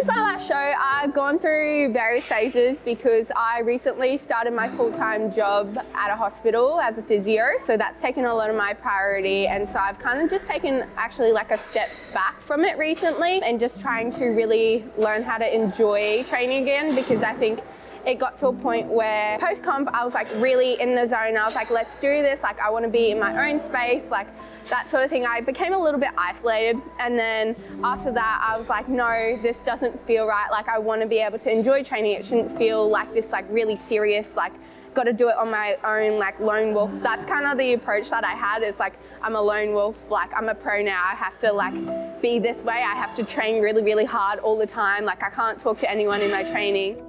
Since my last show, I've gone through various phases because I recently started my full-time job at a hospital as a physio. So that's taken a lot of my priority. And so I've kind of just taken actually like a step back from it recently and just trying to really learn how to enjoy training again, because I think it got to a point where post-comp, I was like really in the zone. I was like, let's do this. Like, I want to be in my own space, like that sort of thing. I became a little bit isolated. And then after that, I was like, no, this doesn't feel right. Like, I want to be able to enjoy training. It shouldn't feel like this, like really serious, like got to do it on my own, like lone wolf. That's kind of the approach that I had. It's like, I'm a lone wolf, like I'm a pro now. I have to like be this way. I have to train really, really hard all the time. Like, I can't talk to anyone in my training.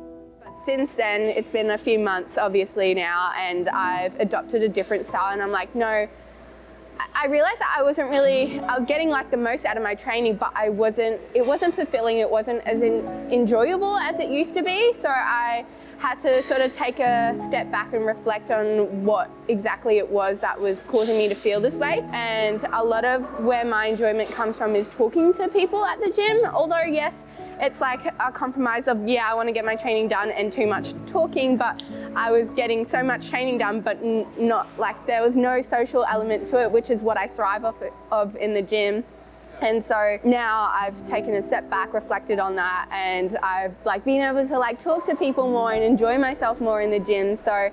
Since then, it's been a few months obviously now, and I've adopted a different style, and I'm like, no, I realized that I was getting like the most out of my training, but it wasn't fulfilling, it wasn't as enjoyable as it used to be. So I had to sort of take a step back and reflect on what exactly it was that was causing me to feel this way. And a lot of where my enjoyment comes from is talking to people at the gym, although yes, it's like a compromise of, yeah, I want to get my training done and too much talking, but I was getting so much training done, but not like, there was no social element to it, which is what I thrive of in the gym. And so now I've taken a step back, reflected on that, and I've like been able to like talk to people more and enjoy myself more in the gym. So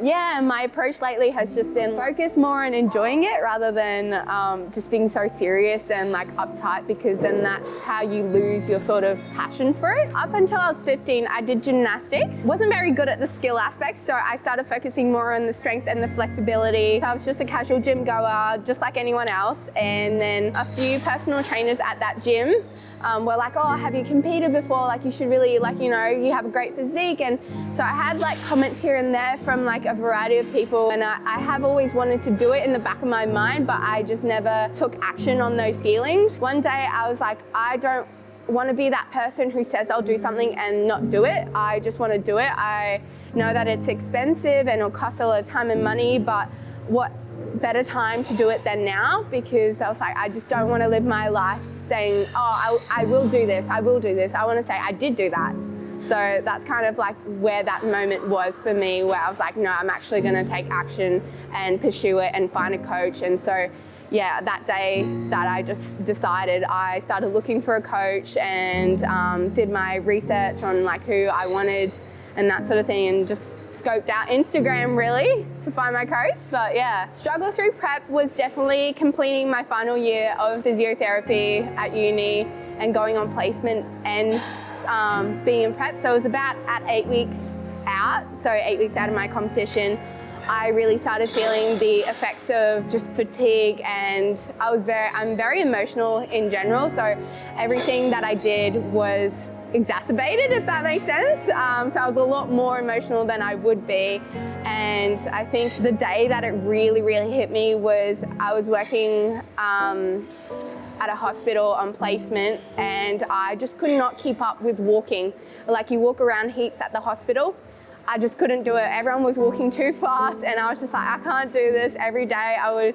yeah, my approach lately has just been focus more on enjoying it rather than just being so serious and like uptight, because then that's how you lose your sort of passion for it. Up until I was 15, I did gymnastics. Wasn't very good at the skill aspects, so I started focusing more on the strength and the flexibility. I was just a casual gym goer, just like anyone else. And then a few personal trainers at that gym were like, oh, have you competed before? Like, you should really, like, you know, you have a great physique. And so I had like comments here and there from like a variety of people, and I have always wanted to do it in the back of my mind, but I just never took action on those feelings. One day I was like, I don't want to be that person who says I'll do something and not do it. I just want to do it. I know that it's expensive and it'll cost a lot of time and money, but what better time to do it than now? Because I was like, I just don't want to live my life saying, oh, I will do this, I will do this. I want to say I did do that. So that's kind of like where that moment was for me, where I was like, no, I'm actually going to take action and pursue it and find a coach. And so yeah, that day that I just decided, I started looking for a coach and did my research on like who I wanted and that sort of thing, and just scoped out Instagram really to find my coach. But yeah, struggle through prep was definitely completing my final year of physiotherapy at uni and going on placement and being in prep. So it was about at 8 weeks out, so 8 weeks out of my competition, I really started feeling the effects of just fatigue, and I'm very emotional in general, so everything that I did was exacerbated, if that makes sense. So I was a lot more emotional than I would be. And I think the day that it really, really hit me was I was working at a hospital on placement, and I just could not keep up with walking. Like, you walk around heaps at the hospital. I just couldn't do it. Everyone was walking too fast, and I was just like, I can't do this. Every day I would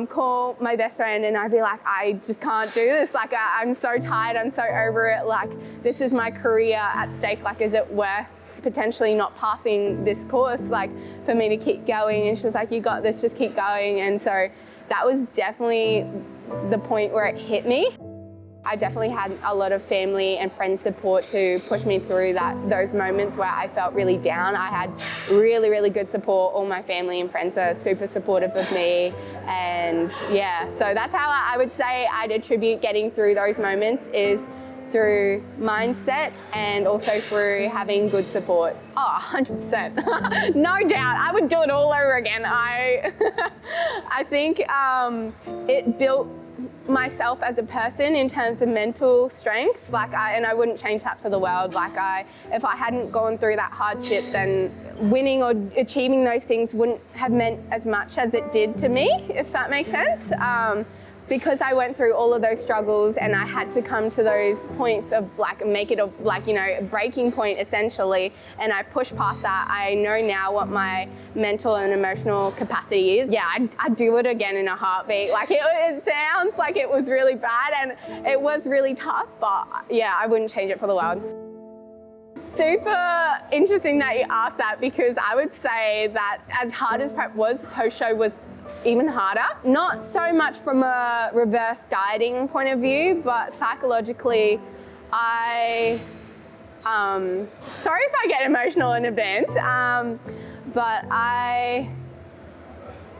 call my best friend and I'd be like, I just can't do this. Like, I'm so tired, I'm so over it. Like, this is my career at stake. Like, is it worth potentially not passing this course, like, for me to keep going? And she's like, you got this, just keep going. And so that was definitely the point where it hit me. I definitely had a lot of family and friend support to push me through those moments where I felt really down. I had really, really good support. All my family and friends were super supportive of me. And yeah, so that's how I would say I'd attribute getting through those moments, is through mindset and also through having good support. Oh, 100%. No doubt. I would do it all over again. I think it built myself as a person in terms of mental strength. Like, and I wouldn't change that for the world. Like, if I hadn't gone through that hardship, then winning or achieving those things wouldn't have meant as much as it did to me, if that makes sense. because I went through all of those struggles and I had to come to those points of like, make it a, like, you know, a breaking point essentially, and I pushed past that, I know now what my mental and emotional capacity is. Yeah, I'd do it again in a heartbeat. Like it sounds like it was really bad and it was really tough, but yeah, I wouldn't change it for the world. Super interesting that you asked that, because I would say that as hard as prep was, post-show was even harder. Not so much from a reverse dieting point of view, but psychologically, sorry if I get emotional in advance, but I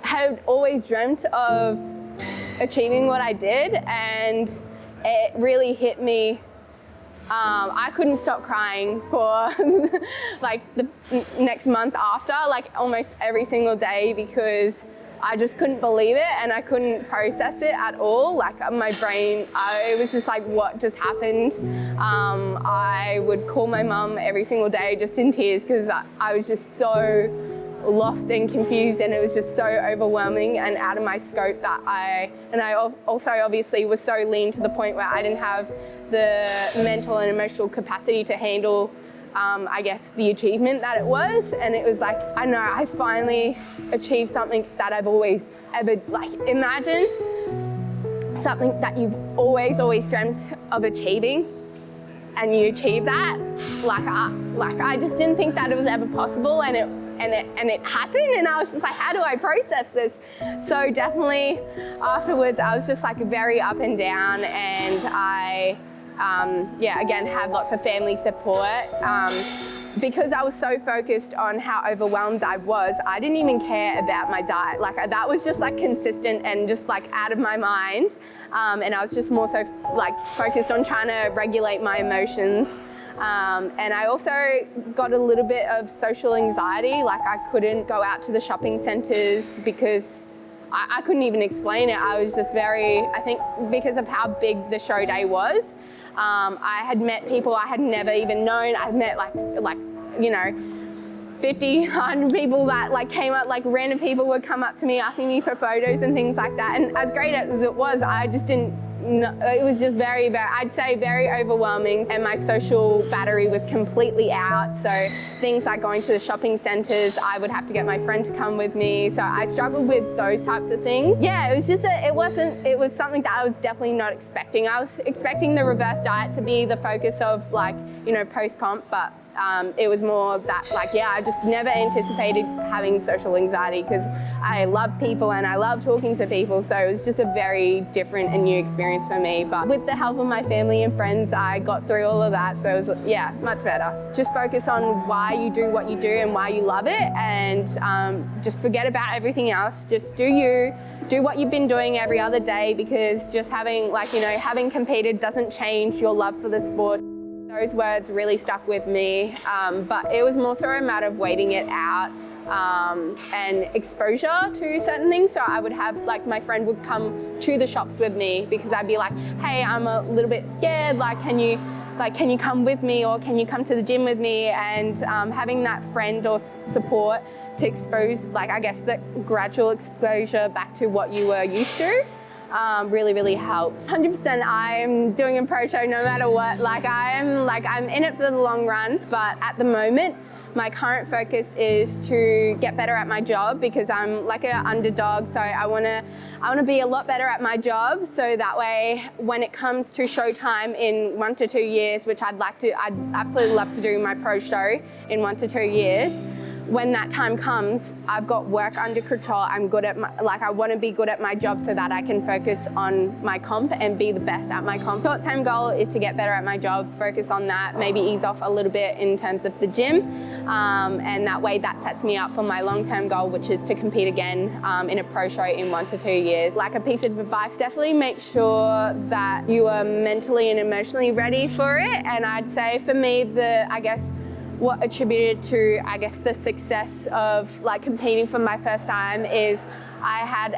had always dreamt of achieving what I did, and it really hit me. I couldn't stop crying for like the next month after, like almost every single day, because I just couldn't believe it and I couldn't process it at all. Like my brain, it was just like, what just happened? I would call my mum every single day just in tears, because I was just so lost and confused, and it was just so overwhelming and out of my scope that I also obviously was so lean to the point where I didn't have the mental and emotional capacity to handle I guess the achievement that it was. And it was like, I know I finally achieved something that I've always ever, like, imagine something that you've always dreamt of achieving, and you achieve that. Like I just didn't think that it was ever possible, and it happened, and I was just like, how do I process this? So definitely afterwards I was just like very up and down, and I yeah, again, had lots of family support. Because I was so focused on how overwhelmed I was, I didn't even care about my diet. Like that was just like consistent and just like out of my mind. And I was just more so like focused on trying to regulate my emotions. And I also got a little bit of social anxiety. Like I couldn't go out to the shopping centres because I couldn't even explain it. I was just very, I think because of how big the show day was, I had met people I had never even known. I've met like you know, 50, 100 people that like came up, like random people would come up to me asking me for photos and things like that. And as great as it was, I just didn't know, it was just very, I'd say very overwhelming, and my social battery was completely out. So things like going to the shopping centres, I would have to get my friend to come with me. So I struggled with those types of things. Yeah, it was just, it was something that I was definitely not expecting. I was expecting the reverse diet to be the focus of like, you know, post-comp, but it was more that like, yeah, I just never anticipated having social anxiety, because I love people and I love talking to people. So it was just a very different and new experience for me. But with the help of my family and friends, I got through all of that. So it was, yeah, much better. Just focus on why you do what you do and why you love it, and just forget about everything else. Just do you. Do what you've been doing every other day, because just having, like, you know, having competed doesn't change your love for the sport. Those words really stuck with me, but it was more so a matter of waiting it out and exposure to certain things. So I would have, like, my friend would come to the shops with me, because I'd be like, hey, I'm a little bit scared, like, can you come with me, or can you come to the gym with me? And having that friend or support to expose, like, I guess the gradual exposure back to what you were used to, really, really helped. 100% I'm doing a pro show no matter what. I'm in it for the long run, but at the moment, my current focus is to get better at my job, because I'm like an underdog. So I wanna be a lot better at my job, so that way when it comes to show time in 1 to 2 years, which I'd absolutely love to do my pro show in 1 to 2 years. When that time comes, I've got work under control. I'm good at I want to be good at my job, so that I can focus on my comp and be the best at my comp. Short-term goal is to get better at my job, focus on that, maybe ease off a little bit in terms of the gym. And that way that sets me up for my long-term goal, which is to compete again in a pro show in 1 to 2 years. Like a piece of advice, definitely make sure that you are mentally and emotionally ready for it. And I'd say for me, what attributed to, the success of like competing for my first time is I had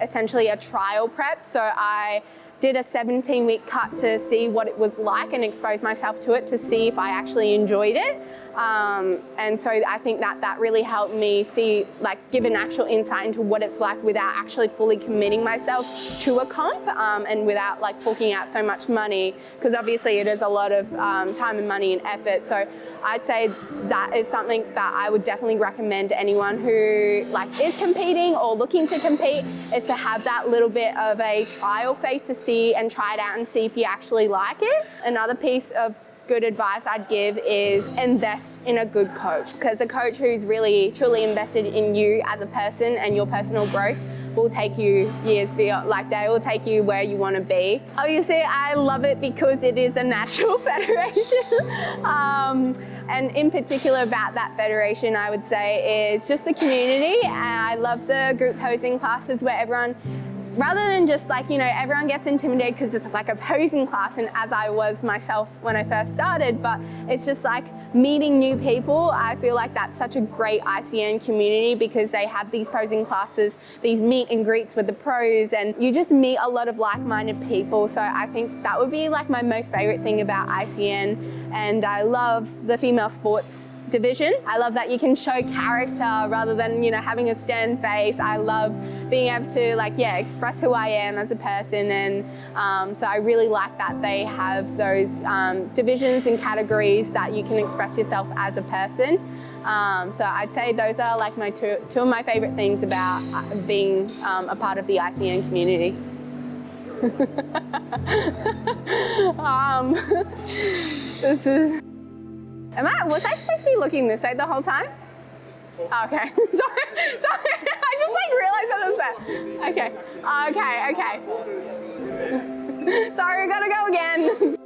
essentially a trial prep. So I did a 17-week cut to see what it was like and expose myself to it to see if I actually enjoyed it. And so I think that really helped me see, like, give an actual insight into what it's like without actually fully committing myself to a comp, and without like forking out so much money, because obviously it is a lot of time and money and effort. So I'd say that is something that I would definitely recommend to anyone who like is competing or looking to compete, is to have that little bit of a trial phase to see and try it out and see if you actually like it. Another piece of good advice I'd give is invest in a good coach, because a coach who's really truly invested in you as a person and your personal growth will take you years beyond, like they will take you where you want to be. Obviously, I love it because it is a national federation. And in particular about that federation, I would say is just the community. And I love the group posing classes where everyone, rather than just like, you know, everyone gets intimidated because it's like a posing class, and as I was myself when I first started, but it's just like meeting new people. I feel like that's such a great ICN community because they have these posing classes, these meet and greets with the pros, and you just meet a lot of like-minded people. So I think that would be like my most favorite thing about ICN. And I love the female sports division. I love that you can show character rather than, you know, having a stern face. I love being able to like, yeah, express who I am as a person. And so I really like that they have those divisions and categories that you can express yourself as a person. So I'd say those are like my two of my favorite things about being a part of the ICN community. This is... was I supposed to be looking this way the whole time? Oh, okay, sorry, I just like realized that was there. Okay, sorry, we gotta go again.